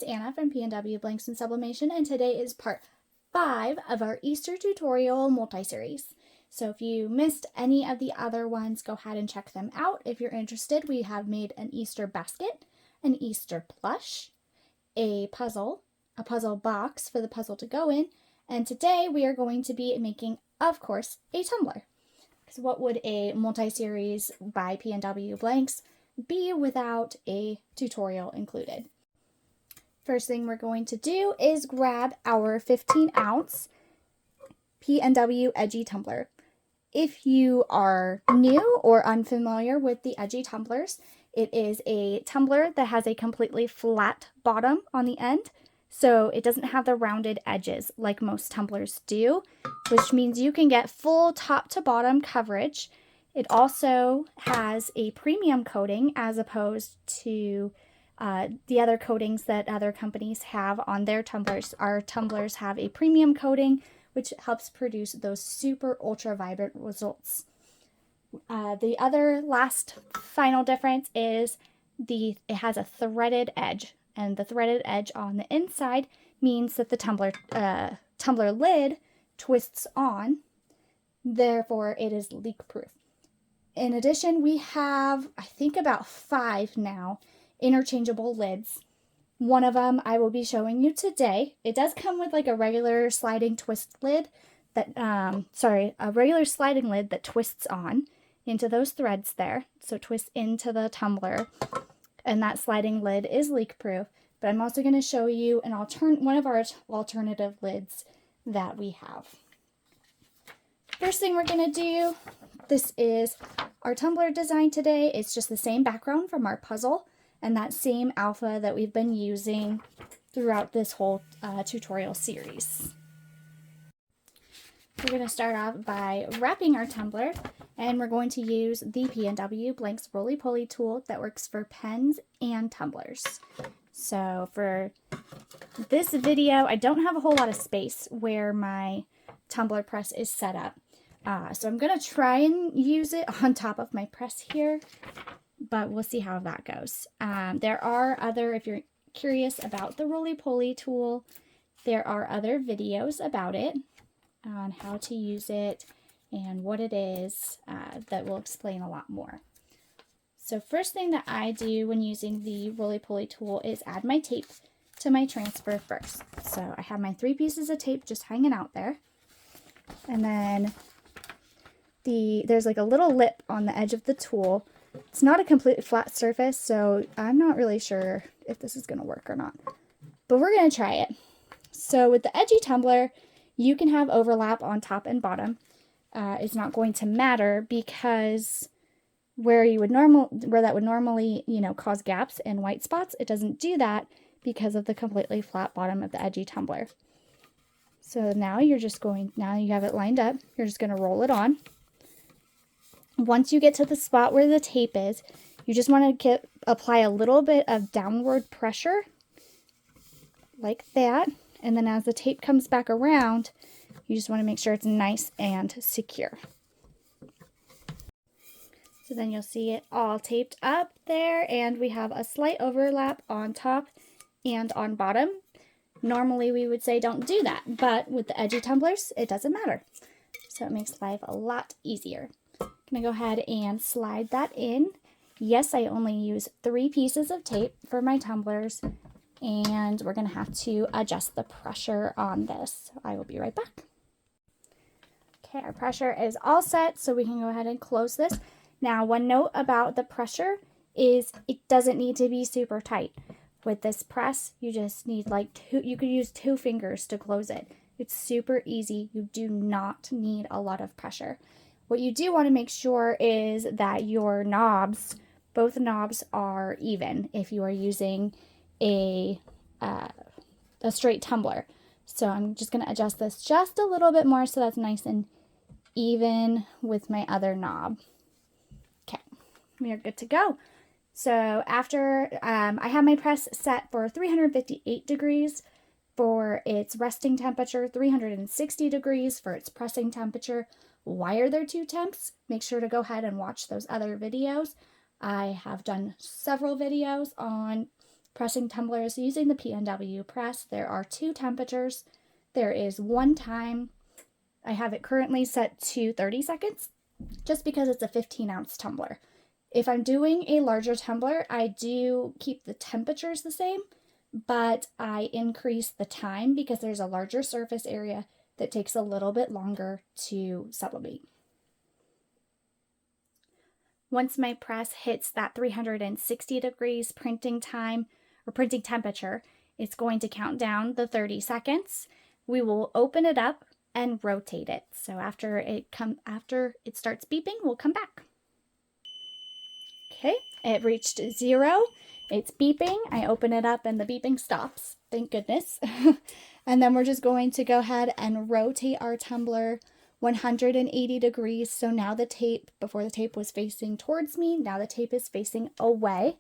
Anna from PNW Blanks and Sublimation, and today is part 5 of our Easter tutorial multi-series. So if you missed any of the other ones, go ahead and check them out. If you're interested, we have made an Easter basket, an Easter plush, a puzzle box for the puzzle to go in, and today we are going to be making, of course, a tumbler. So what would a multi-series by PNW Blanks be without a tutorial included? First thing we're going to do is grab our 15-ounce PNW Edgy Tumbler. If you are new or unfamiliar with the Edgy Tumblers, it is a tumbler that has a completely flat bottom on the end, so it doesn't have the rounded edges like most tumblers do, which means you can get full top to bottom coverage. It also has a premium coating as opposed to the other coatings that other companies have on their tumblers. Our tumblers have a premium coating, which helps produce those super ultra vibrant results. The other last final difference is it has a threaded edge, and the threaded edge on the inside means that the tumbler lid twists on, therefore it is leak proof. In addition, we have, I think, about 5 now interchangeable lids. One of them I will be showing you today. It does come with like a regular sliding twist lid that, a regular sliding lid that twists on into those threads there. So twist into the tumbler, and that sliding lid is leak proof. But I'm also going to show you one of our alternative lids that we have. First thing we're going to do, this is our tumbler design today. It's just the same background from our puzzle and that same alpha that we've been using throughout this whole tutorial series. We're going to start off by wrapping our tumbler, and we're going to use the PNW Blanks Rolie Polie tool that works for pens and tumblers. So for this video, I don't have a whole lot of space where my tumbler press is set up. So I'm going to try and use it on top of my press here, but we'll see how that goes. There are if you're curious about the Rolie Polie tool, there are other videos about it on how to use it and what it is that will explain a lot more. So first thing that I do when using the Rolie Polie tool is add my tape to my transfer first. So I have my 3 pieces of tape just hanging out there. And then there's like a little lip on the edge of the tool. It's not a completely flat surface, so I'm not really sure if this is going to work or not. But we're going to try it. So with the Edgy Tumbler, you can have overlap on top and bottom. It's not going to matter because where that would normally, cause gaps and white spots, it doesn't do that because of the completely flat bottom of the Edgy Tumbler. So now you have it lined up, you're just going to roll it on. Once you get to the spot where the tape is, you just want to apply a little bit of downward pressure, like that. And then as the tape comes back around, you just want to make sure it's nice and secure. So then you'll see it all taped up there, and we have a slight overlap on top and on bottom. Normally we would say don't do that, but with the Edgy Tumblers, it doesn't matter. So it makes life a lot easier. I'm going to go ahead and slide that in. Yes, I only use 3 pieces of tape for my tumblers, and we're going to have to adjust the pressure on this. I will be right back. Okay, our pressure is all set, so we can go ahead and close this. Now, one note about the pressure is it doesn't need to be super tight. With this press, you just need you could use 2 fingers to close it. It's super easy. You do not need a lot of pressure. What you do want to make sure is that your knobs, both knobs, are even if you are using a straight tumbler. So I'm just going to adjust this just a little bit more so that's nice and even with my other knob. Okay, we are good to go. So after I have my press set for 358 degrees for its resting temperature, 360 degrees for its pressing temperature. Why are there 2 temps? Make sure to go ahead and watch those other videos. I have done several videos on pressing tumblers using the PNW press. There are 2 temperatures. There is 1 time. I have it currently set to 30 seconds just because it's a 15-ounce tumbler. If I'm doing a larger tumbler, I do keep the temperatures the same, but I increase the time because there's a larger surface area that takes a little bit longer to sublimate. Once my press hits that 360 degrees printing time or printing temperature, it's going to count down the 30 seconds. We will open it up and rotate it. So after it starts beeping, we'll come back. Okay, it reached 0. It's beeping. I open it up and the beeping stops. Thank goodness. And then we're just going to go ahead and rotate our tumbler 180 degrees. So now the tape, before the tape was facing towards me, now the tape is facing away.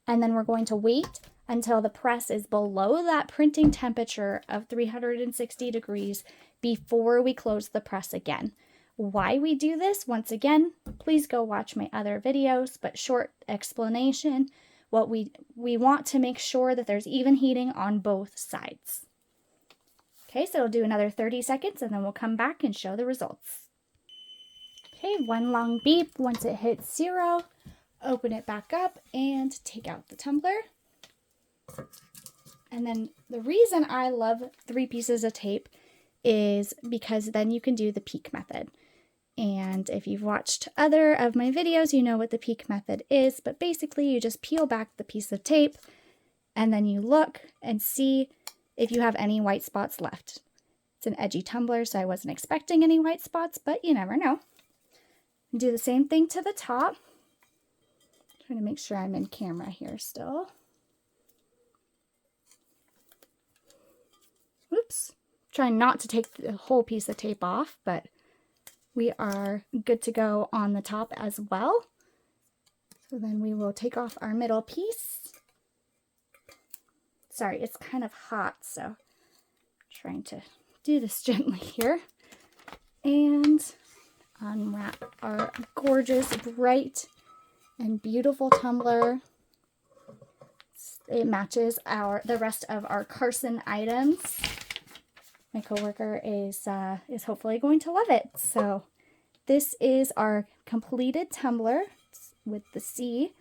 And then we're going to wait until the press is below that printing temperature of 360 degrees before we close the press again. Why we do this, once again, please go watch my other videos, but short explanation, what we want to make sure that there's even heating on both sides. Okay, so we'll do another 30 seconds and then we'll come back and show the results. Okay, 1 long beep. Once it hits 0, open it back up and take out the tumbler. And then the reason I love 3 pieces of tape is because then you can do the peak method. And if you've watched other of my videos, you know what the peak method is, but basically you just peel back the piece of tape and then you look and see if you have any white spots left. It's an Edgy Tumbler, so I wasn't expecting any white spots, but you never know. Do the same thing to the top. Trying to make sure I'm in camera here still. Oops. Trying not to take the whole piece of tape off, but we are good to go on the top as well. So then we will take off our middle piece. Sorry, it's kind of hot, so I'm trying to do this gently here. And unwrap our gorgeous, bright, and beautiful tumbler. It matches the rest of our Carson items. My coworker is hopefully going to love it. So this is our completed tumbler with the C,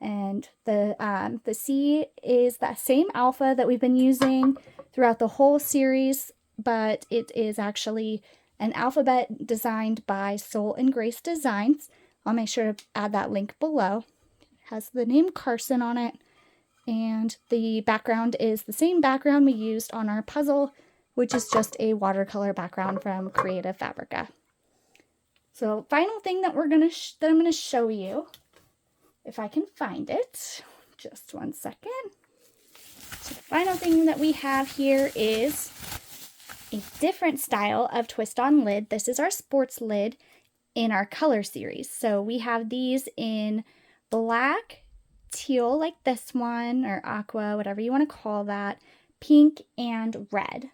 and the C is that same alpha that we've been using throughout the whole series, but it is actually an alphabet designed by Soul and Grace Designs. I'll make sure to add that link below. It has the name Carson on it, and the background is the same background we used on our puzzle, which is just a watercolor background from Creative Fabrica. So final thing that I'm gonna show you, if I can find it, just 1 second. So the final thing that we have here is a different style of twist-on lid. This is our sports lid in our color series. So we have these in black, teal like this one, or aqua, whatever you want to call that, pink, and red.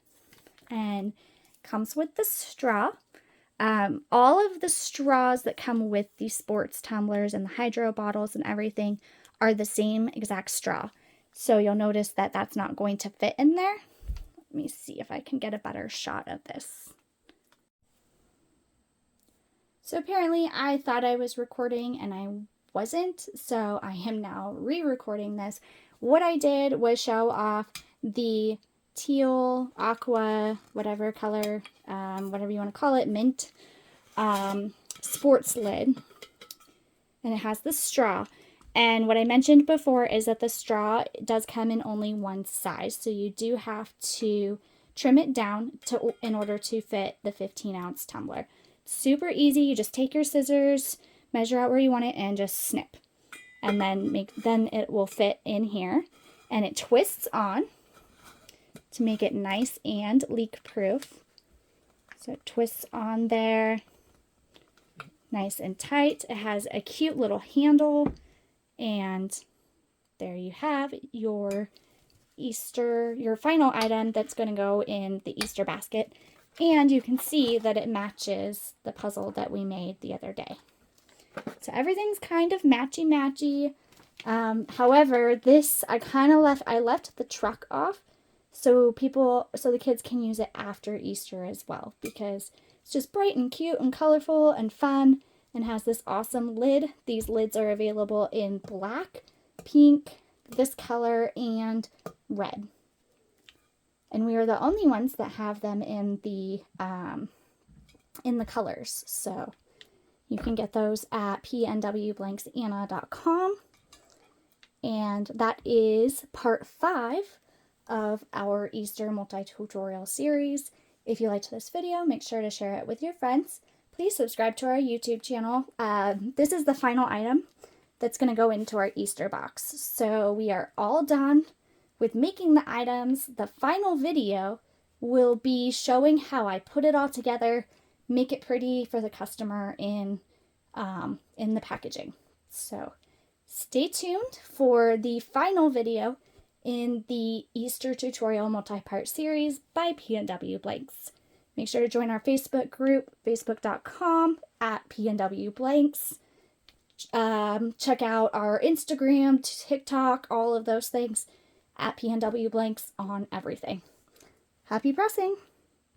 And comes with the straw. All of the straws that come with the sports tumblers and the hydro bottles and everything are the same exact straw. So you'll notice that that's not going to fit in there. Let me see if I can get a better shot of this. So apparently I thought I was recording and I wasn't, so I am now re-recording this. What I did was show off the teal, aqua, whatever color, whatever you want to call it, mint, sports lid. And it has the straw. And what I mentioned before is that the straw does come in only one size. So you do have to trim it down in order to fit the 15-ounce tumbler. Super easy. You just take your scissors, measure out where you want it, and just snip. And then it will fit in here. And it twists on to make it nice and leak-proof. So it twists on there, nice and tight. It has a cute little handle, and there you have your final item that's going to go in the Easter basket. And you can see that it matches the puzzle that we made the other day. So everything's kind of matchy-matchy. However, this, I left the truck off so the kids can use it after Easter as well, because it's just bright and cute and colorful and fun and has this awesome lid. These lids are available in black, pink, this color, and red. And we are the only ones that have them in the colors. So you can get those at pnwblanksanna.com. And that is part 5 of our Easter multi-tutorial series. If you liked this video, make sure to share it with your friends. Please subscribe to our YouTube channel. This is the final item that's going to go into our Easter box. So we are all done with making the items. The final video will be showing how I put it all together, make it pretty for the customer in the packaging. So stay tuned for the final video in the Easter tutorial multi-part series by PNW Blanks. Make sure to join our Facebook group, facebook.com/PNW check out our Instagram, TikTok, all of those things at PNW Blanks on everything. Happy pressing!